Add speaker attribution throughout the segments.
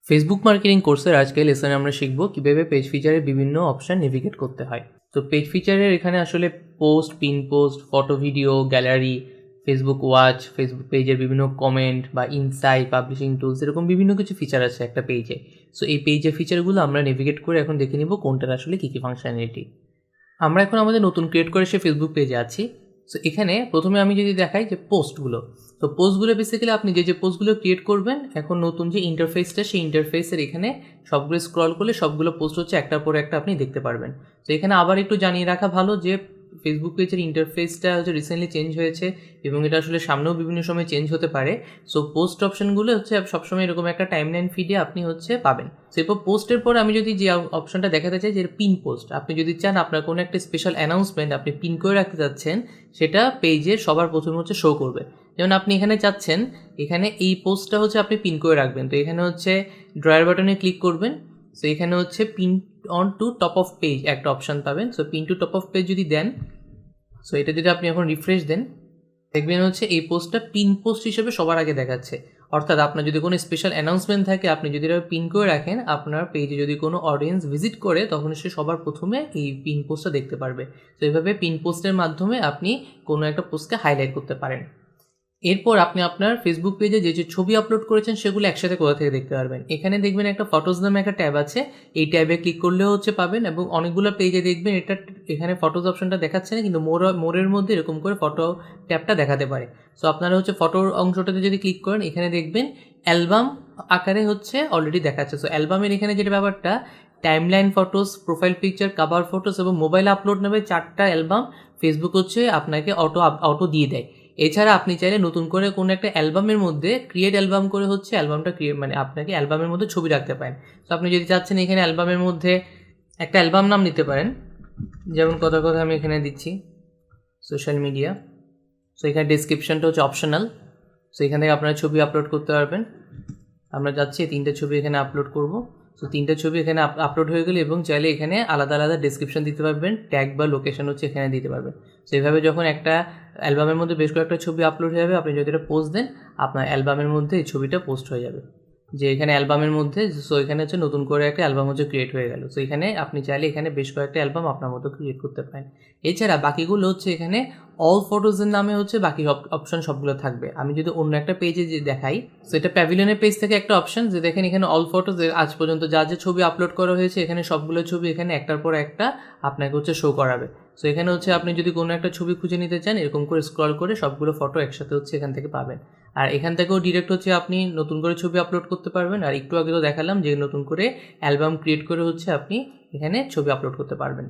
Speaker 1: Facebook marketing কোর্সের আজকে লেসনে আমরা শিখব কীভাবে পেজ ফিচারের বিভিন্ন অপশান নেভিগেট করতে হয়। তো পেজ ফিচারের এখানে আসলে post, pin post, photo, video, gallery, Facebook watch, Facebook পেজের বিভিন্ন কমেন্ট বা ইনসাইট, পাবলিশিং টুলস এরকম বিভিন্ন কিছু ফিচার আছে একটা পেজে। সো এই পেজের ফিচারগুলো আমরা নেভিগেট করে এখন দেখে নিব কোনটার আসলে কী কী ফাংশনালিটি। আমরা এখন আমাদের নতুন ক্রিয়েট করে সে ফেসবুক পেজে আছি। সো এখানে প্রথমে আমি যদি দেখাই যে পোস্টগুলো, তো পোস্টগুলো বেসিক্যালি আপনি যে পোস্টগুলো ক্রিয়েট করবেন, এখন নতুন যে ইন্টারফেসটা সেই ইন্টারফেসের এখানে সবগুলো স্ক্রল করলে সবগুলো পোস্ট হচ্ছে একটার পর একটা আপনি দেখতে পারবেন। তো এখানে আবার একটু জানিয়ে রাখা ভালো যে ফেসবুক পেজের ইন্টারফেসটা হচ্ছে রিসেন্টলি চেঞ্জ হয়েছে এবং এটা আসলে সামনেও বিভিন্ন সময় চেঞ্জ হতে পারে। সো পোস্ট অপশনগুলো হচ্ছে সবসময় এরকম একটা টাইমলাইন ফিডে আপনি হচ্ছে পাবেন। সো এরপর পোস্টের পর আমি যদি যে অপশনটা দেখাতে চাই যে পিন পোস্ট, আপনি যদি চান আপনার কোনো একটা স্পেশাল অ্যানাউন্সমেন্ট আপনি পিন করে রাখতে চাচ্ছেন, সেটা পেজে সবার প্রথমে হচ্ছে শো করবে। যেমন আপনি এখানে চাচ্ছেন এখানে এই পোস্টটা হচ্ছে আপনি পিন করে রাখবেন, তো এখানে হচ্ছে ড্রয়ার বাটনে ক্লিক করবেন। সো এখানে হচ্ছে pin on to top of page একটা অপশান পাবেন। So pin to top of page যদি দেন, সো এটা যদি আপনি এখন রিফ্রেশ দেন, দেখবেন হচ্ছে এই পোস্টটা পিন পোস্ট হিসেবে সবার আগে দেখাচ্ছে। অর্থাৎ আপনার যদি কোনো স্পেশাল অ্যানাউন্সমেন্ট থাকে, আপনি যদি এটা পিন করে রাখেন, আপনার পেজে যদি কোনো অডিয়েন্স ভিজিট করে তখন সে সবার প্রথমে এই পিন পোস্টটা দেখতে পারবে। তো এইভাবে পিন পোস্টের মাধ্যমে আপনি কোনো একটা পোস্টকে হাইলাইট করতে পারেন। এরপর আপনি আপনার ফেসবুক পেজে যে ছবি আপলোড করেছেন সেগুলো একসাথে কোথা থেকে দেখতে পারবেন। এখানে দেখবেন একটা ফটোস নামে একটা ট্যাব আছে, এই ট্যাবে ক্লিক করলেও হচ্ছে পাবেন এবং অনেকগুলো পেজে দেখবেন এটা এখানে ফটোস অপশনটা দেখাচ্ছে না, কিন্তু মোরের মধ্যে এরকম করে ফটো ট্যাবটা দেখাতে পারে। সো আপনারা হচ্ছে ফটোর অংশটাতে যদি ক্লিক করেন, এখানে দেখবেন অ্যালবাম আকারে হচ্ছে অলরেডি দেখাচ্ছে। সো অ্যালবামের এখানে যেটা ব্যাপারটা, timeline photos, profile picture, cover photos এবং মোবাইল আপলোড নামে 4টা অ্যালবাম ফেসবুক হচ্ছে আপনাকে অটো দিয়ে দেয়। এছাড়া আপনি চাইলে নতুন করে কোনো একটা অ্যালবামের মধ্যে ক্রিয়েট অ্যালবাম করে হচ্ছে অ্যালবামটা মানে আপনাকে অ্যালবামের মধ্যে ছবি রাখতে পারেন। তো আপনি যদি চাচ্ছেন এখানে অ্যালবামের মধ্যে একটা অ্যালবাম নাম নিতে পারেন, যেমন কথা আমি এখানে দিচ্ছি সোশ্যাল মিডিয়া। সো এখানে ডেসক্রিপশনটা হচ্ছে অপশনাল। সো এখান থেকে আপনারা ছবি আপলোড করতে পারবেন। আমরা যাচ্ছি 3টে ছবি এখানে আপলোড করব। সো 3টে ছবি এখানে আপলোড হয়ে গেলে এবং চাইলে এখানে আলাদা আলাদা ডেসক্রিপশন দিতে পারবেন, ট্যাগ বা লোকেশন হচ্ছে এখানে দিতে পারবেন। সো এইভাবে যখন একটা অ্যালবামের মধ্যে বেশ কয়েকটা ছবি আপলোড হয়ে যাবে, আপনি যদি এটা পোস্ট দেন, আপনার অ্যালবামের মধ্যে এই ছবিটা পোস্ট হয়ে যাবে। যে এখানে অ্যালবামের মধ্যে, সো এখানে হচ্ছে নতুন করে একটা অ্যালবাম হচ্ছে ক্রিয়েট হয়ে গেল। সো এখানে আপনি চাইলে এখানে বেশ কয়েকটা অ্যালবাম আপনার মতো ক্রিয়েট করতে পারেন। এছাড়া বাকিগুলো হচ্ছে এখানে অল ফটোজের নামে হচ্ছে বাকি অপশন সবগুলো থাকবে। আমি যদি অন্য একটা পেজে যে দেখাই, সো এটা প্যাভিলিয়নের পেজ থেকে একটা অপশন, যে দেখেন এখানে অল ফটোজ, আজ পর্যন্ত যা যে ছবি আপলোড করা হয়েছে এখানে সবগুলো ছবি এখানে একটার পর একটা আপনাকে হচ্ছে শো করাবে। সো এখানে হচ্ছে আপনি যদি কোনো একটা ছবি খুঁজে নিতে চান, এরকম করে স্ক্রল করে সবগুলো ফটো একসাথে হচ্ছে এখান থেকে পাবেন। আর এখান থেকেও ডিরেক্ট হচ্ছে আপনি নতুন করে ছবি আপলোড করতে পারবেন। আর একটু আগে তো দেখালাম যে নতুন করে অ্যালবাম ক্রিয়েট করে হচ্ছে আপনি এখানে ছবি আপলোড করতে পারবেন।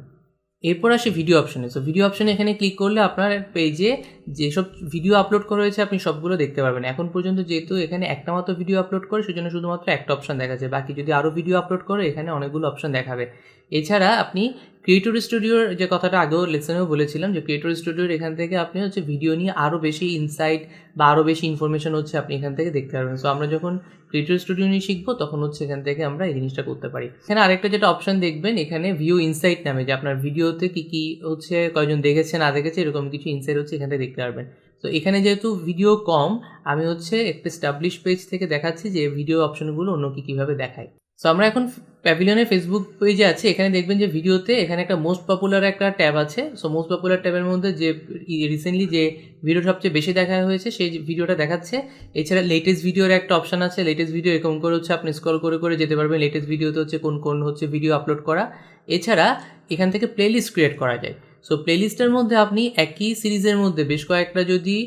Speaker 1: এরপর আসি ভিডিও অপশনে। সো ভিডিও অপশনে এখানে ক্লিক করলে আপনার পেজে যেসব ভিডিও আপলোড করা হয়েছে আপনি সবগুলো দেখতে পারবেন। এখন পর্যন্ত যেহেতু এখানে একটা মাত্র ভিডিও আপলোড করে, সেজন্য শুধুমাত্র একটা অপশন দেখা যায়। বাকি যদি আরও ভিডিও আপলোড করে এখানে অনেকগুলো অপশন দেখাবে। এছাড়া আপনি ক্রিয়েটর স্টুডিওর যে কথাটা আগেও লেসনেও বলেছিলাম, যে ক্রিয়েটর স্টুডিওর এখান থেকে আপনি হচ্ছে ভিডিও নিয়ে আরও বেশি ইনসাইট বা আরও বেশি ইনফরমেশন হচ্ছে আপনি এখান থেকে দেখতে পারবেন। সো আমরা যখন ক্রিয়েটর স্টুডিও নিয়ে শিখবো তখন হচ্ছে এখান থেকে আমরা এই জিনিসটা করতে পারি। এখানে আরেকটা যেটা অপশন দেখবেন, এখানে ভিউ ইনসাইট নামে, যে আপনার ভিডিওতে কী হচ্ছে কয়জন দেখেছে না দেখেছে এরকম কিছু ইনসাইট হচ্ছে এখান থেকে দেখতে পারবেন। তো এখানে যেহেতু ভিডিও কম, আমি হচ্ছে একটা স্টাবলিশ পেজ থেকে দেখাচ্ছি যে ভিডিও অপশনগুলো অন্য কীভাবে দেখায়। সো আমরা এখন প্যাভিলিয়নের ফেসবুক পেজে আছে। এখানে দেখবেন যে ভিডিওতে এখানে একটা মোস্ট পপুলার একটা ট্যাব আছে। সো মোস্ট পপুলার ট্যাবের মধ্যে যে রিসেন্টলি যে ভিডিও সবচেয়ে বেশি দেখা হয়েছে সেই ভিডিওটা দেখাচ্ছে। এছাড়া লেটেস্ট ভিডিওর একটা অপশান আছে। লেটেস্ট ভিডিও এরকম করে হচ্ছে আপনি স্ক্রল করে করে যেতে পারবেন লেটেস্ট ভিডিওতে হচ্ছে কোন হচ্ছে ভিডিও আপলোড করা। এছাড়া এখান থেকে প্লেলিস্ট ক্রিয়েট করা যায়। সো প্লেলিস্টের মধ্যে আপনি একই সিরিজের মধ্যে বেশ কয়েকটা যদি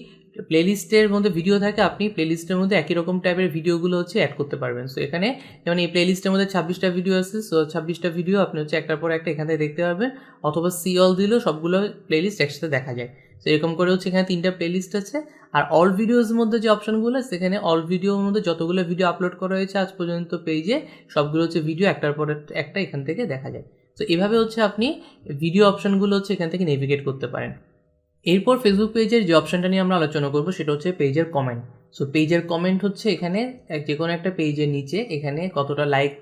Speaker 1: প্লেলিস্টের মধ্যে ভিডিও থাকে, আপনি প্লেলিস্টের মধ্যে একই রকম টাইপের ভিডিওগুলো হচ্ছে অ্যাড করতে পারবেন। সো এখানে যেমন এই প্লেলিস্টের মধ্যে 26টা ভিডিও আছে। সো 26টা ভিডিও আপনি হচ্ছে একটার পর একটা এখান থেকে দেখতে পারবেন, অথবা সি অল দিলেও সবগুলো প্লেলিস্ট একসাথে দেখা যায়। সো এরকম করে হচ্ছে এখানে 3টা প্লেলিস্ট আছে। আর অল ভিডিওর মধ্যে যে অপশনগুলো আছে, সেখানে অল ভিডিওর মধ্যে যতগুলো ভিডিও আপলোড করা হয়েছে আজ পর্যন্ত পেজে, সবগুলো হচ্ছে ভিডিও একটার পর একটা এখান থেকে দেখা যায়। তো এভাবে হচ্ছে আপনি ভিডিও অপশনগুলো হচ্ছে এখান থেকে নেভিগেট করতে পারেন। এরপর ফেসবুক পেজের যে অপশানটা নিয়ে আমরা আলোচনা করব সেটা হচ্ছে পেজের কমেন্ট। সো পেজের কমেন্ট হচ্ছে এখানে যে কোনো একটা পেজের নিচে এখানে কতটা লাইক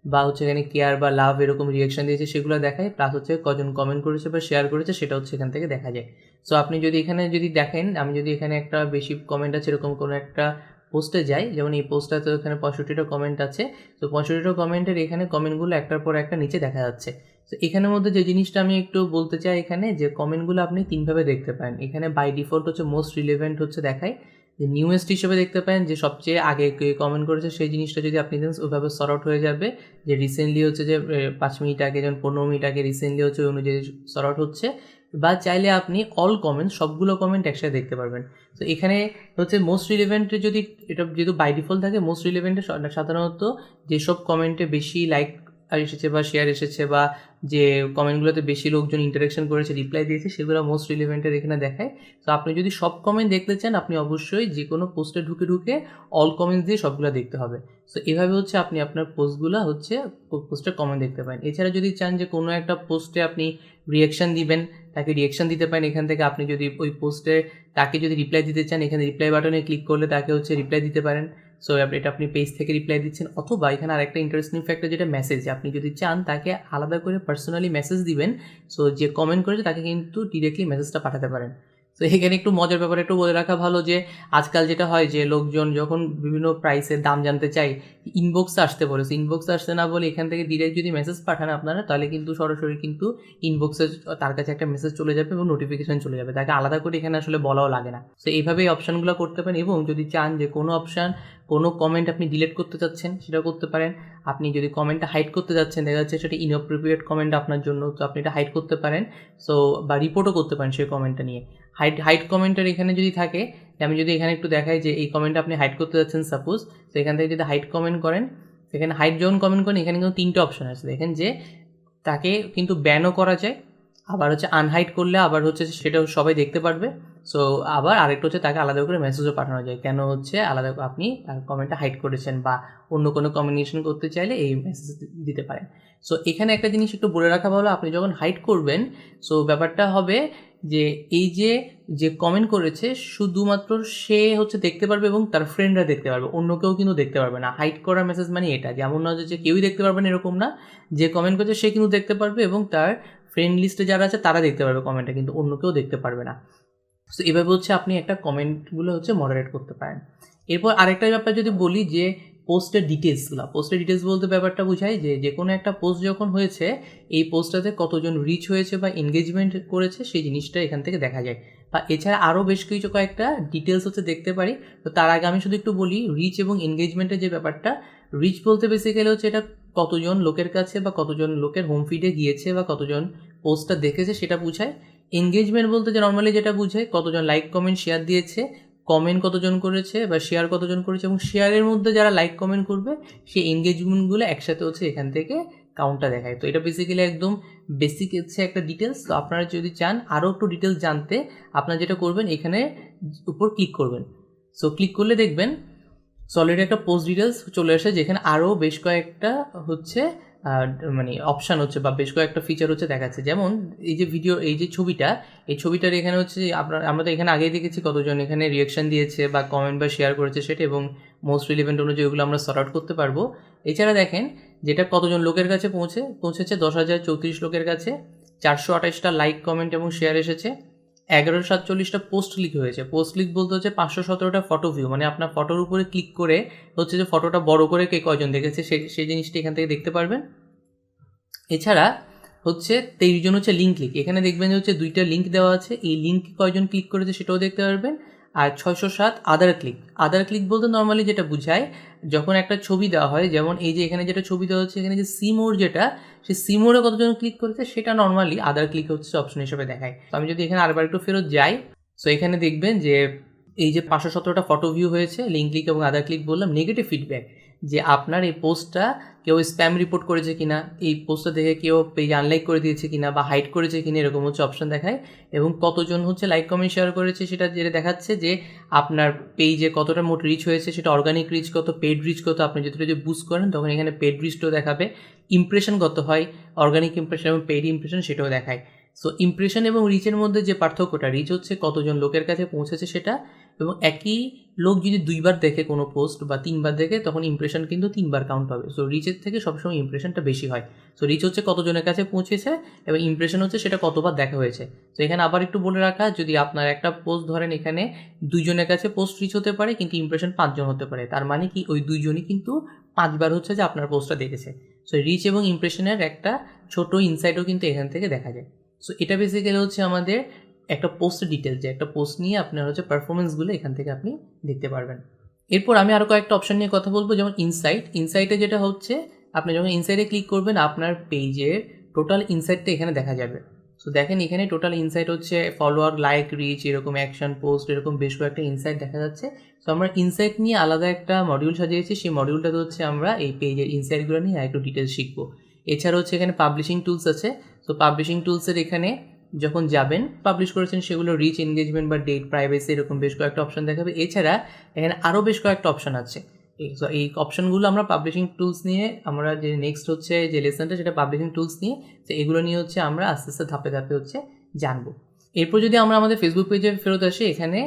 Speaker 1: বা হচ্ছে এখানে কেয়ার বা লাভ এরকম রিয়াকশান দিয়েছে সেগুলো দেখায়, প্লাস হচ্ছে কজন কমেন্ট করেছে বা শেয়ার করেছে সেটা হচ্ছে এখান থেকে দেখা যায়। সো আপনি যদি এখানে যদি দেখেন, আমি যদি এখানে একটা বেশি কমেন্ট আছে এরকম কোনো একটা পোস্টে যাই, যেমন এই পোস্টটা তো এখানে 65টা কমেন্ট আছে, তো 65টা কমেন্টের এখানে কমেন্টগুলো একটার পর একটা নিচে দেখা যাচ্ছে। তো এখানের মধ্যে যে জিনিসটা আমি একটু বলতে চাই এখানে, যে কমেন্টগুলো আপনি তিনভাবে দেখতে পারেন। এখানে বাই ডিফল্ট হচ্ছে মোস্ট রিলেভেন্ট হচ্ছে দেখায়, যে নিউয়েস্ট হিসেবে দেখতে পারেন যে সবচেয়ে আগে কে কমেন্ট করেছে সেই জিনিসটা যদি আপনি দেন ওইভাবে সর্ট আউট হয়ে যাবে, যে রিসেন্টলি হচ্ছে যে 5 মিনিট আগে, যেমন 15 মিনিট আগে রিসেন্টলি হচ্ছে ওই অনুযায়ী সর্ট আউট হচ্ছে। বা চাইলে আপনি অল কমেন্ট, সবগুলো কমেন্ট একসাথে দেখতে পারবেন। তো এখানে হচ্ছে মোস্ট রিলেভেন্টে যদি এটা যেহেতু বাই ডিফল্ট থাকে, মোস্ট রিলেভেন্টে সাধারণত যেসব কমেন্টে বেশি লাইক এসেছে বা শেয়ার এসেছে বা যে কমেন্টগুলোতে বেশি লোকজন ইন্টারাকশন করেছে, রিপ্লাই দিয়েছে, সেগুলো মোস্ট রিলেভেন্টের এখানে দেখায়। তো আপনি যদি সব কমেন্ট দেখতে চান, আপনি অবশ্যই যে কোনো পোস্টে ঢুকে অল কমেন্টস দিয়ে সবগুলো দেখতে হবে। তো এভাবে হচ্ছে আপনি আপনার পোস্টগুলো হচ্ছে পোস্টে কমেন্ট দেখতে পারেন। এছাড়া যদি চান যে কোনো একটা পোস্টে আপনি রিয়াকশান দিবেন, তাকে রিয়াকশান দিতে পারেন এখান থেকে। আপনি যদি ওই পোস্টে তাকে যদি রিপ্লাই দিতে চান, এখানে রিপ্লাই বাটনে ক্লিক করলে তাকে হচ্ছে রিপ্লাই দিতে পারেন। সো এটা আপনি পেজ থেকে রিপ্লাই দিচ্ছেন, অথবা এখানে আরেকটা ইন্টারেস্টিং ফ্যাক্টর যেটা মেসেজ, আপনি যদি চান তাকে আলাদা করে পার্সোনালি মেসেজ দিবেন, সো যে কমেন্ট করেছে তাকে কিন্তু ডিরেক্টলি মেসেজটা পাঠাতে পারেন। তো এখানে একটু মজার ব্যাপারে একটু বলে রাখা ভালো যে আজকাল যেটা হয় যে লোকজন যখন বিভিন্ন প্রাইসের দাম জানতে চায়, ইনবক্সে আসতে বলে, ইনবক্সে আসতে না বলে এখান থেকে ডিরেক্ট যদি মেসেজ পাঠান আপনারা, তাহলে কিন্তু সরাসরি কিন্তু ইনবক্সে তার কাছে একটা মেসেজ চলে যাবে এবং নোটিফিকেশন চলে যাবে, তাকে আলাদা করে এখানে আসলে বলাও লাগে না। তো এইভাবেই অপশানগুলো করতে পারেন। এবং যদি চান যে কোনো অপশান, কোনো কমেন্ট আপনি ডিলিট করতে চাচ্ছেন, সেটা করতে পারেন। আপনি যদি কমেন্টটা হাইড করতে যাচ্ছেন, দেখা যাচ্ছে সেটা ইনঅ্যাপ্রোপ্রিয়েট কমেন্ট আপনার জন্য, তো আপনি এটা হাইড করতে পারেন। সো বা রিপোর্টও করতে পারেন সেই কমেন্টটা নিয়ে। হাইড কমেন্টের এখানে যদি থাকে, আমি যদি এখানে একটু দেখাই যে এই কমেন্টটা আপনি হাইড করতে যাচ্ছেন সাপোজ, তো এখান থেকে যদি হাইড কমেন্ট করেন, সেখানে হাইড যখন কমেন্ট করেন এখানে কিন্তু 3টে অপশান আছে। দেখেন যে তাকে কিন্তু ব্যানও করা যায়, আবার হচ্ছে আনহাইড করলে আবার হচ্ছে সেটাও সবাই দেখতে পারবে। সো আবার আরেকটা হচ্ছে তাকে আলাদা করে মেসেজও পাঠানো যায়, কেন হচ্ছে আলাদা আপনি তার কমেন্টটা হাইড করেছেন বা অন্য কোনো কমিউনিকেশন করতে চাইলে এই মেসেজ দিতে পারেন। সো এখানে একটা জিনিস একটু বলে রাখা ভালো, আপনি যখন হাইড করবেন, সো ব্যাপারটা হবে যে এই যে কমেন্ট করেছে শুধুমাত্র সে হচ্ছে দেখতে পারবে এবং তার ফ্রেন্ডরা দেখতে পারবে, অন্য কেউ কিন্তু দেখতে পারবে না। হাইড করার মেসেজ মানে এটা, যেমন না যে কেউই দেখতে পারবে না এরকম না, যে কমেন্ট করেছে সে কিন্তু দেখতে পারবে এবং তার ফ্রেন্ড লিস্টে যারা আছে তারা দেখতে পারবে কমেন্টটা, কিন্তু অন্য কেউ দেখতে পারবে না। সো এভাবে হচ্ছে আপনি একটা কমেন্টগুলো হচ্ছে মডারেট করতে পারেন। এরপর আরেকটা ব্যাপার যদি বলি যে পোস্টের ডিটেলস বলতে ব্যাপারটা বোঝায় যে কোনো একটা পোস্ট যখন হয়েছে, এই পোস্টটাতে কতজন রিচ হয়েছে বা এনগেজমেন্ট করেছে সেই জিনিসটা এখান থেকে দেখা যায়। বা এছাড়া আরও বেশ কিছু কয়েকটা ডিটেলস হচ্ছে দেখতে পারি। তো তার আগে আমি শুধু একটু বলি রিচ এবং এনগেজমেন্টের যে ব্যাপারটা। রিচ বলতে বেসিক্যালি হচ্ছে এটা কতজন লোকের কাছে বা কতজন লোকের হোম ফিডে গিয়েছে বা কতজন পোস্টটা দেখেছে সেটা বোঝায়। এনগেজমেন্ট বলতে যে নর্মালি যেটা বোঝায় কতজন লাইক কমেন্ট শেয়ার দিয়েছে, কমেন্ট কতজন করেছে বা শেয়ার কতজন করেছে, এবং শেয়ারের মধ্যে যারা লাইক কমেন্ট করবে সেই এনগেজমেন্টগুলো একসাথে হচ্ছে এখান থেকে কাউন্টটা দেখায়। তো এটা বেসিক্যালি একদম বেসিক হচ্ছে একটা ডিটেলস। তো আপনারা যদি চান আরও একটু ডিটেলস জানতে, আপনারা যেটা করবেন এখানে উপর ক্লিক করবেন। সো ক্লিক করলে দেখবেন অলরেডি একটা পোস্ট ডিটেলস চলে আসে, যেখানে আরও বেশ কয়েকটা হচ্ছে মানে অপশান হচ্ছে বা বেশ কয়েকটা ফিচার হচ্ছে দেখাচ্ছে। যেমন এই যে ভিডিও, এই যে ছবিটার এখানে হচ্ছে আমরা তো এখানে আগেই দেখেছি কতজন এখানে রিয়াকশান দিয়েছে বা কমেন্ট বা শেয়ার করেছে সেটা, এবং মোস্ট রিলেভেন্ট অনুযায়ী ওগুলো আমরা সর্ট আউট করতে পারবো। এছাড়া দেখেন যেটা কতজন লোকের কাছে পৌঁছেছে 10,034 লোকের কাছে, 428টা লাইক কমেন্ট এবং শেয়ার এসেছে, 1147টা পোস্ট ক্লিক হয়েছে। পোস্ট ক্লিক বলতে হচ্ছে 517টা ফটো ভিউ, মানে আপনার ফটোর উপরে ক্লিক করে হচ্ছে যে ফটোটা বড় করে কে কয়জন দেখেছে সেই জিনিসটা এখান থেকে দেখতে পারবেন। এছাড়া হচ্ছে 23 জন হচ্ছে লিঙ্ক ক্লিক, এখানে দেখবেন যে হচ্ছে 2টা লিঙ্ক দেওয়া আছে, এই লিঙ্ক কয়জন ক্লিক করেছে সেটাও দেখতে পারবেন। আর 607 আদার ক্লিক বলতে নর্মালি যেটা বোঝায় যখন একটা ছবি দেওয়া হয়, যেমন এই যে এখানে যেটা ছবি দেওয়া হচ্ছে এখানে যে সিমোর যেটা, সেই সিমোরে কতজন ক্লিক করেছে সেটা নর্মালি আদার ক্লিক হচ্ছে অপশন হিসেবে দেখায়। তো আমি যদি এখানে আরেকবার একটু ফেরত যাই, সো এখানে দেখবেন যে এই যে 517টা ফটো ভিউ হয়েছে, লিঙ্ক ক্লিক এবং আদার ক্লিক বললাম। নেগেটিভ ফিডব্যাক, যে আপনার এই পোস্টটা কেউ স্প্যাম রিপোর্ট করেছে কিনা, এই পোস্টটা দেখে কেউ পেজ আনলাইক করে দিয়েছে কিনা বা হাইড করেছে কিনা, এরকম হচ্ছে অপশন দেখায়। এবং কতজন হচ্ছে লাইক কমেন্ট শেয়ার করেছে সেটা যেটা দেখাচ্ছে যে আপনার পেজে কতটা মোট রিচ হয়েছে, সেটা অর্গানিক রিচ কত, পেড রিচ কত, আপনি যদি বুস্ট করেন তখন এখানে পেড রিচটাও দেখাবে। ইমপ্রেশন কত হয়, অর্গানিক ইমপ্রেশন এবং পেড ইমপ্রেশন সেটাও দেখায়। সো ইমপ্রেশন এবং রিচের মধ্যে যে পার্থক্যটা, রিচ হচ্ছে কতজন লোকের কাছে পৌঁছেছে সেটা, এবং একই লোক যদি 2বার দেখে কোনো পোস্ট বা 3বার দেখে তখন ইমপ্রেশন কিন্তু 3বার কাউন্ট হবে। সো রিচের থেকে সবসময় ইমপ্রেশনটা বেশি হয়। সো রিচ হচ্ছে কতজনের কাছে পৌঁছেছে এবং ইমপ্রেশন হচ্ছে সেটা কতবার দেখা হয়েছে। তো এখানে আবার একটু বলে রাখা, যদি আপনার একটা পোস্ট ধরেন এখানে 2 জনের কাছে পোস্ট রিচ হতে পারে কিন্তু ইমপ্রেশন 5 জন হতে পারে, তার মানে কি ওই 2 জনই কিন্তু 5বার হচ্ছে যে আপনার পোস্টটা দেখেছে। সো রিচ এবং ইমপ্রেশনের একটা ছোট ইনসাইটও কিন্তু এখান থেকে দেখা যায়। সো এটা বেসিক্যালি হচ্ছে আমাদের একটা পোস্ট ডিটেলস, যে একটা পোস্ট নিয়ে আপনার হচ্ছে পারফরমেন্সগুলো এখান থেকে আপনি দেখতে পারবেন। এরপর আমি আরও কয়েকটা অপশন নিয়ে কথা বলবো, যেমন ইনসাইটে যেটা হচ্ছে আপনি যখন ইনসাইটে ক্লিক করবেন আপনার পেজের টোটাল ইনসাইটটা এখানে দেখা যাবে। সো দেখেন এখানে টোটাল ইনসাইট হচ্ছে ফলোয়ার, লাইক, রিচ, এরকম অ্যাকশন, পোস্ট, এরকম বেশ কয়েকটা ইনসাইট দেখা যাচ্ছে। সো আমরা ইনসাইট নিয়ে আলাদা একটা মডিউল সাজিয়েছি, সেই মডিউলটাতে হচ্ছে আমরা এই পেজের ইনসাইটগুলো নিয়ে একটু ডিটেলস শিখবো। এছাড়া হচ্ছে এখানে পাবলিশিং টুলস আছে। সো পাবলিশিং টুলসের এখানে যখন যাবেন পাবলিশ করেছেন সেগুলো রিচ, এনগেজমেন্ট বা ডেট, প্রাইভেসি, এরকম বেশ কয়েকটা অপশন দেখাবে। এছাড়া এখানে আরও বেশ কয়েকটা অপশন আছে। এই অপশনগুলো আমরা পাবলিশিং টুলস নিয়ে, আমরা যে নেক্সট হচ্ছে যে লেসনটা সেটা পাবলিশিং টুলস নিয়ে, তো এগুলো নিয়ে হচ্ছে আমরা আস্তে আস্তে ধাপে ধাপে হচ্ছে জানবো। এরপর যদি আমরা আমাদের ফেসবুক পেজে ফেরত আসি, এখানে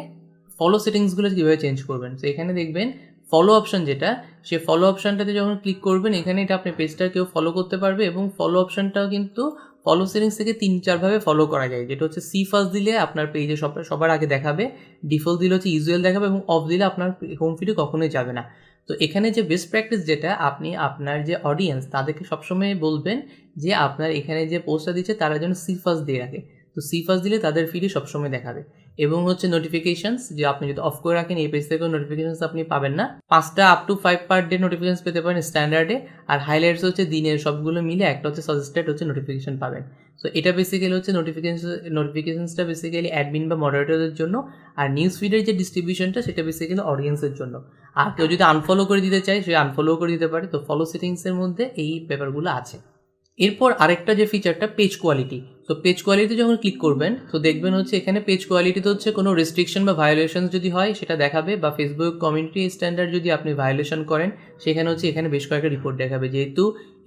Speaker 1: ফলো সেটিংসগুলো কীভাবে চেঞ্জ করবেন। তো এখানে দেখবেন ফলো অপশন যেটা, সেই ফলো অপশানটাতে যখন ক্লিক করবেন এখানে এটা আপনার পেজটা কেউ ফলো করতে পারবে এবং ফলো অপশানটাও কিন্তু ফলো সেটিংস থেকে 3-4ভাবে ফলো করা যায়। যেটা হচ্ছে সি ফার্স্ট দিলে আপনার পেজে সবার আগে দেখাবে, ডিফল্ট দিলে হচ্ছে ইউজুয়াল দেখাবে এবং অফ দিলে আপনার হোম ফিডে কখনোই যাবে না। তো এখানে যে বেস্ট প্র্যাকটিস যেটা, আপনি আপনার যে অডিয়েন্স তাদেরকে সবসময় বলবেন যে আপনার এখানে যে পোস্টটা দিচ্ছে তারা যেন সি ফার্স্ট দিয়ে রাখে। তো সি ফার্স্ট দিলে তাদের ফিডে সবসময় দেখাবে। এবং হচ্ছে নোটিফিকেশানস, যে আপনি যদি অফ করে রাখেন এই পেজ থেকেও নোটিফিকেশানস আপনি পাবেন না। 5টা up to 5 per day notifications পেতে পারেন স্ট্যান্ডার্ডে, আর হাইলাইটস হচ্ছে দিনের সবগুলো মিলে একটা হচ্ছে সাজেস্টেড হচ্ছে নোটিফিকেশান পাবেন। সো এটা বেসিক্যালি হচ্ছে নোটিফিকেশানসটা বেসিক্যালি অ্যাডমিন বা মডারেটরদের জন্য, আর নিউজ ফিডের যে ডিস্ট্রিবিউশনটা সেটা বেসিক্যালি অডিয়েন্সের জন্য। আর কেউ যদি আনফলো করে দিতে চায় সে আনফলো করে দিতে পারে। তো ফলো সেটিংসের মধ্যে এই ব্যাপারগুলো আছে। এরপর আরেকটা যে ফিচারটা পেজ কোয়ালিটি। তো পেজ কোয়ালিটি যখন ক্লিক করবেন তো দেখবেন হচ্ছে এখানে পেজ কোয়ালিটিতে হচ্ছে কোনো রেস্ট্রিকশন বা ভায়োলেশন যদি হয় সেটা দেখাবে, বা ফেসবুক কমিউনিটি স্ট্যান্ডার্ড যদি আপনি ভায়োলেশন করেন সেখানে হচ্ছে এখানে বেশ কয়েকটা রিপোর্ট দেখাবে, যেহেতু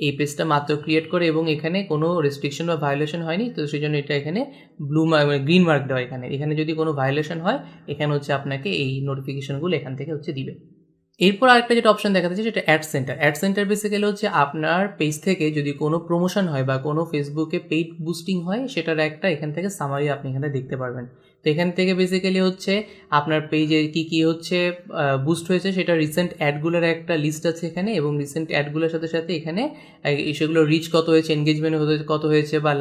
Speaker 1: এই পেজটা মাত্র ক্রিয়েট করে এবং এখানে কোনো রেস্ট্রিকশন বা ভায়োলেশন হয়নি। তো সেই জন্য এটা এখানে গ্রিন মার্ক দেওয়া। এখানে যদি কোনো ভায়োলেশন হয় এখানে হচ্ছে আপনাকে এই নোটিফিকেশনগুলো এখান থেকে হচ্ছে দিবে। এরপর আরেকটা যেটা অপশন দেখা যাচ্ছে সেটা অ্যাড সেন্টার বেসিক্যালি হচ্ছে আপনার পেজ থেকে যদি কোনো প্রমোশন হয় বা কোনো ফেসবুকে পেইড বুস্টিং হয় সেটার একটা এখান থেকে সামারি আপনি এখানে দেখতে পারবেন। তো এখান থেকে বেসিক্যালি হচ্ছে আপনার পেজে কী হচ্ছে বুস্ট হয়েছে সেটা রিসেন্ট অ্যাডগুলোর একটা লিস্ট আছে এখানে, এবং রিসেন্ট অ্যাডগুলোর সাথে সাথে এখানে সেগুলো রিচ কত হয়েছে, এনগেজমেন্ট কত হয়েছে, বা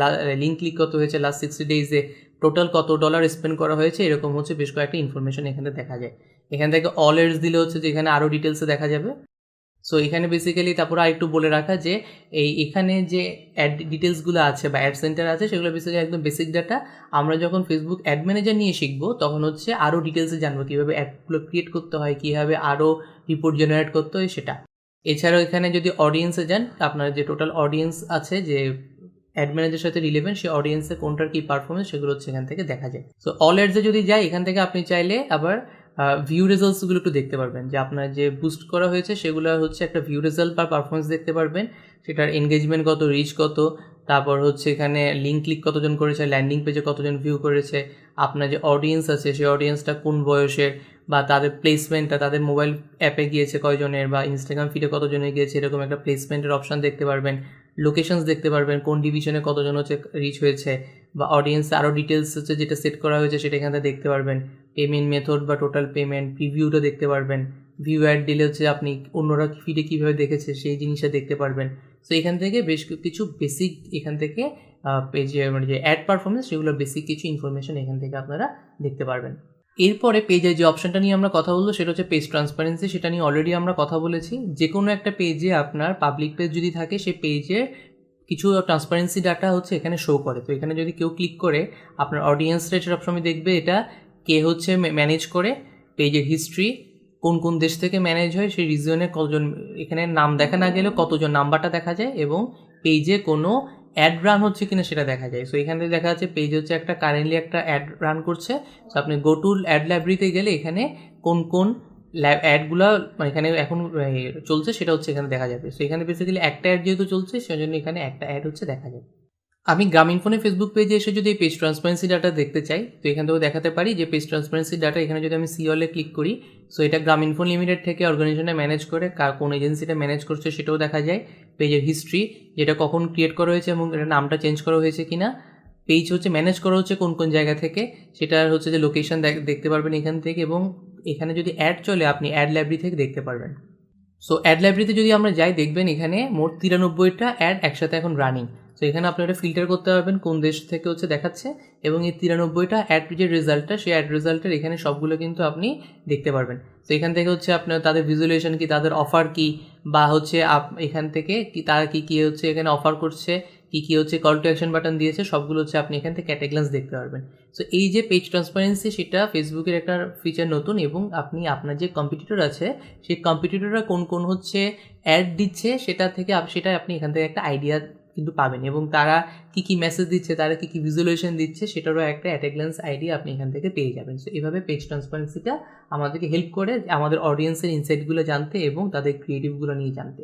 Speaker 1: লিঙ্ক ক্লিক কত হয়েছে লাস্ট 60 ডেজে, টোটাল কত ডলার স্পেন্ড করা হয়েছে, এরকম হচ্ছে বেশ কয়েকটা ইনফরমেশন এখানে দেখা যায়। এখান থেকে অল এডস দিলে হচ্ছে যে এখানে আরও ডিটেলসে দেখা যাবে। সো এখানে বেসিক্যালি তারপরে আরেকটু বলে রাখা যে এখানে যে অ্যাড ডিটেলসগুলো আছে বা অ্যাড সেন্টার আছে সেগুলো বেসিক্যালি একদম বেসিক ডাটা। আমরা যখন ফেসবুক অ্যাড ম্যানেজার নিয়ে শিখবো তখন হচ্ছে আরও ডিটেলসে জানবো কীভাবে অ্যাডগুলো ক্রিয়েট করতে হয়, কীভাবে আরও রিপোর্ট জেনারেট করতে হয় সেটা। এছাড়াও এখানে যদি অডিয়েন্সে যান, আপনার যে টোটাল অডিয়েন্স আছে যে অ্যাড ম্যানেজারের সাথে রিলেভেন্ট, সেই অডিয়েন্সে কোনটার কী পারফরমেন্স সেগুলো হচ্ছে এখান থেকে দেখা যায়। সো অল এডসে যদি যাই এখান থেকে আপনি চাইলে আবার ভিউ রেজাল্টসগুলো একটু দেখতে পারবেন, যে আপনার যে বুস্ট করা হয়েছে সেগুলো হচ্ছে একটা ভিউ রেজাল্ট বা পারফরমেন্স দেখতে পারবেন, সেটার এনগেজমেন্ট কত, রিচ কত, তারপর হচ্ছে এখানে লিঙ্ক ক্লিক কতজন করেছে, ল্যান্ডিং পেজে কতজন ভিউ করেছে, আপনার যে অডিয়েন্স আছে সেই অডিয়েন্সটা কোন বয়সের, বা তাদের প্লেসমেন্টটা তাদের মোবাইল অ্যাপে গিয়েছে কয়জনের, বা ইনস্টাগ্রাম ফিডে কতজনের গিয়েছে, এরকম একটা প্লেসমেন্টের অপশান দেখতে পারবেন। লোকেশনস দেখতে পারবেন, কোন ডিভিশনে কতজন হচ্ছে রিচ হয়েছে, বা অডিয়েন্স আরও ডিটেলস হচ্ছে যেটা সেট করা হয়েছে সেটা এখান থেকে দেখতে পারবেন। পেমেন্ট মেথড বা টোটাল পেমেন্ট, প্রিভিউটা দেখতে পারবেন। ভিউ অ্যাড দিলে হচ্ছে আপনি অন্যরা ফিডে কীভাবে দেখেছে সেই জিনিসটা দেখতে পারবেন। সো এখান থেকে বেশ কিছু বেসিক এখান থেকে পেজে মানে যে অ্যাড পারফরমেন্স সেগুলো বেসিক কিছু ইনফরমেশন এখান থেকে আপনারা দেখতে পারবেন। এরপরে পেজের যে অপশানটা নিয়ে আমরা কথা বলবো সেটা হচ্ছে পেজ ট্রান্সপারেন্সি। সেটা নিয়ে অলরেডি আমরা কথা বলেছি। যে কোনো একটা পেজে আপনার পাবলিক পেজ যদি থাকে সেই পেজে কিছু ট্রান্সপারেন্সি ডাটা হচ্ছে এখানে শো করে। তো এখানে যদি কেউ ক্লিক করে আপনার অডিয়েন্স রেট সবসময় দেখবে এটা কে হচ্ছে ম্যানেজ করে, পেজের হিস্ট্রি, কোন কোন দেশ থেকে ম্যানেজ হয়, সেই রিজনে কতজন, এখানে নাম দেখা না গেলেও কতজন নাম্বারটা দেখা যায়, এবং পেজে কোনো অ্যাড রান হচ্ছে কিনা সেটা দেখা যায়। সো এখানে দেখা যাচ্ছে পেজ হচ্ছে একটা কারেন্টলি একটা অ্যাড রান করছে। সো আপনি গো টু অ্যাড লাইব্রেরিতে গেলে এখানে কোন কোন অ্যাডগুলো এখানে এখন চলছে সেটা হচ্ছে এখানে দেখা যাবে। সো এখানে বেসিক্যালি একটা অ্যাড যেহেতু চলছে সেজন্য এখানে একটা অ্যাড হচ্ছে দেখা যাবে। আমি গ্রামীণ ফোনে ফেসবুক পেজে এসে যদি এই পেজ ট্রান্সপারেন্সি ডাটা দেখতে চাই, তো এখান থেকেও দেখাতে পারি যে পেজ ট্রান্সপারেন্সি ডাটা এখানে যদি আমি সি অলে ক্লিক করি, সো এটা গ্রামীণ ফোন লিমিটেড থেকে অর্গানাইজেশনে ম্যানেজ করে কোন এজেন্সিটা ম্যানেজ করছে সেটাও দেখা যায়। পেজের হিস্ট্রি, যেটা কখন ক্রিয়েট করা হয়েছে এবং এটার নামটা চেঞ্জ করা হয়েছে কিনা, পেজ হচ্ছে ম্যানেজ করা হচ্ছে কোন কোন জায়গা থেকে, সেটার হচ্ছে যে লোকেশন দেখতে পারবেন এখান থেকে, এবং এখানে যদি অ্যাড চলে আপনি অ্যাড লাইব্রেরি থেকে দেখতে পারবেন। সো অ্যাড লাইব্রেরিতে যদি আমরা যাই, দেখবেন এখানে মোট 93টা অ্যাড একসাথে এখন রানিং। সো এখানে আপনি এটা ফিল্টার করতে পারবেন কোন দেশ থেকে হচ্ছে দেখাচ্ছে, এবং এই 93টা অ্যাড যে রেজাল্টটা, সেই অ্যাড রেজাল্টের এখানে সবগুলো কিন্তু আপনি দেখতে পারবেন। তো এখান থেকে হচ্ছে আপনার তাদের ভিজুয়ালাইজেশন কি, তাদের অফার কি, বা হচ্ছে এখান থেকে কি তারা কী হচ্ছে এখানে অফার করছে, কী হচ্ছে কল টু অ্যাকশন বাটন দিয়েছে, সবগুলো হচ্ছে আপনি এখান থেকে ক্যাটেগলান্স দেখতে পারবেন। সো এই যে পেজ ট্রান্সপারেন্সি, সেটা ফেসবুকের একটা ফিচার নতুন, এবং আপনি আপনার যে কম্পিটিটর আছে সেই কম্পিটিটররা কোন কোন হচ্ছে অ্যাড দিচ্ছে সেটা আপনি এখান থেকে একটা আইডিয়া কিন্তু পাবেন, এবং তারা কী মেসেজ দিচ্ছে, তারা কী ভিজুয়ালাইজেশন দিচ্ছে, সেটারও একটা অ্যাট এ গ্ল্যান্স আইডিয়া আপনি এখান থেকে পেয়ে যাবেন। সো এভাবে পেজ ট্রান্সপারেন্সিটা আমাদেরকে হেল্প করে আমাদের অডিয়েন্সের ইনসাইটগুলো জানতে এবং তাদের ক্রিয়েটিভগুলো নিয়ে জানতে।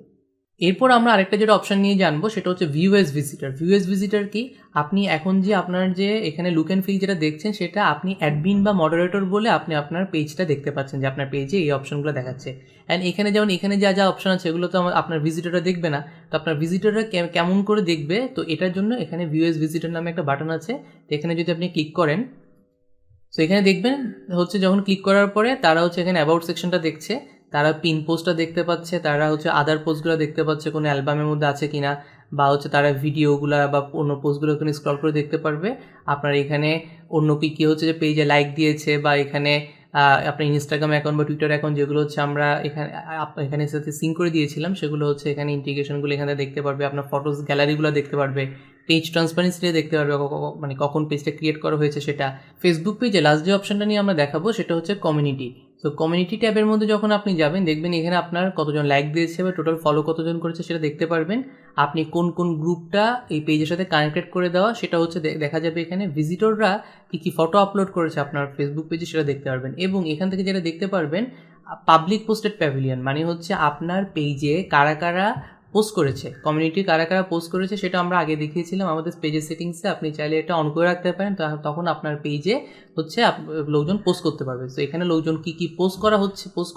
Speaker 1: এরপর আমরা আরেকটা যেটা অপশান নিয়ে জানবো সেটা হচ্ছে view as visitor. View as visitor কি, আপনি এখন যে আপনার যে এখানে লুক অ্যান্ড ফিল যেটা দেখছেন, সেটা আপনি অ্যাডমিন বা মডারেটর বলে আপনি আপনার পেজটা দেখতে পাচ্ছেন যে আপনার পেজে এই অপশনগুলো দেখাচ্ছে। অ্যান্ড এখানে যেমন এখানে যা অপশন আছে এগুলো তো আপনার ভিজিটররা দেখবে না, তো আপনার ভিজিটররা কেমন করে দেখবে, তো এটার জন্য এখানে ভিউ এজ ভিজিটার নামে একটা বাটন আছে। তো এখানে যদি আপনি ক্লিক করেন, সো এখানে দেখবেন হচ্ছে যখন ক্লিক করার পরে তারা হচ্ছে এখানে অ্যাবাউট সেকশনটা দেখছে, তারা পিন পোস্টটা দেখতে পাচ্ছে, তারা হচ্ছে আদার পোস্টগুলো দেখতে পাচ্ছে কোনো অ্যালবামের মধ্যে আছে কিনা, বা হচ্ছে তারা ভিডিওগুলো বা অন্য পোস্টগুলো এখানে স্ক্রল করে দেখতে পারবে। আপনার এখানে অন্য কী হচ্ছে যে পেজে লাইক দিয়েছে, বা এখানে আপনার ইনস্টাগ্রাম অ্যাকাউন্ট বা টুইটার অ্যাকাউন্ট যেগুলো হচ্ছে আমরা এখানে সাথে সিঙ্ক করে দিয়েছিলাম, সেগুলো হচ্ছে এখানে ইন্টিগ্রেশনগুলো এখানে দেখতে পারবে, আপনার ফটোস গ্যালারিগুলো দেখতে পারবে, পেজ ট্রান্সপারেন্সিটা দেখতে পারবে, মানে কখন পেজটা ক্রিয়েট করা হয়েছে সেটা। ফেসবুক পেজে লাস্ট যে অপশনটা নিয়ে আমরা দেখাবো সেটা হচ্ছে কমিউনিটি। তো কমিউনিটি ট্যাবের মধ্যে যখন আপনি যাবেন, দেখবেন এখানে আপনার কতজন লাইক দিয়েছে বা টোটাল ফলো কতজন করেছে সেটা দেখতে পারবেন। আপনি কোন কোন গ্রুপটা এই পেজের সাথে কানেক্টেড করে দেওয়া সেটা হচ্ছে দেখা যাবে। এখানে ভিজিটররা কী ফটো আপলোড করেছে আপনার ফেসবুক পেজে সেটা দেখতে পারবেন, এবং এখান থেকে যেটা দেখতে পারবেন পাবলিক পোস্টেড প্যাভিলিয়ন, মানে হচ্ছে আপনার পেজে কারা কারা পোস্ট করেছে, কমিউনিটি কারা কারা পোস্ট করেছে সেটা আমরা আগে দেখিয়েছিলাম আমাদের পেজের সেটিংসে। আপনি চাইলে এটা অন করে রাখতে পারেন, তখন আপনার পেজে হচ্ছে লোকজন পোস্ট করতে পারবে। তো এখানে লোকজন কী পোস্ট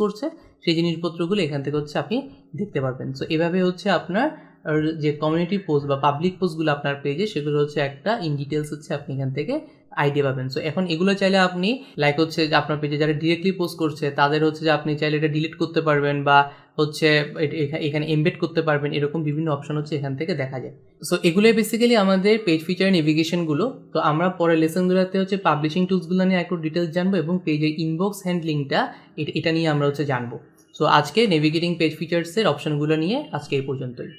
Speaker 1: করছে সেই জিনিসপত্রগুলো এখান থেকে হচ্ছে আপনি দেখতে পারবেন। সো এভাবে হচ্ছে আপনার যে কমিউনিটি পোস্ট বা পাবলিক পোস্টগুলো আপনার পেজে, সেগুলো হচ্ছে একটা ইন ডিটেলস হচ্ছে আপনি এখান থেকে আইডিয়া পাবেন। সো এখন এগুলো চাইলে আপনি লাইক হচ্ছে যে আপনার পেজে যারা ডিরেক্টলি পোস্ট করছে তাদের হচ্ছে যে আপনি চাইলে এটা ডিলিট করতে পারবেন, বা হচ্ছে এখানে এমবেড করতে পারবেন, এরকম বিভিন্ন অপশন হচ্ছে এখান থেকে দেখা যায়। সো এগুলোই বেসিক্যালি আমাদের পেজ ফিচার নেভিগেশনগুলো। তো আমরা পরের লেসনগুলোতে হচ্ছে পাবলিশিং টুলসগুলো নিয়ে একটু ডিটেলস জানবো, এবং পেজের ইনবক্স হ্যান্ডলিংটা এটা নিয়ে আমরা হচ্ছে জানবো। সো আজকে নেভিগেটিং পেজ ফিচার্সের অপশনগুলো নিয়ে আজকে এই পর্যন্তই।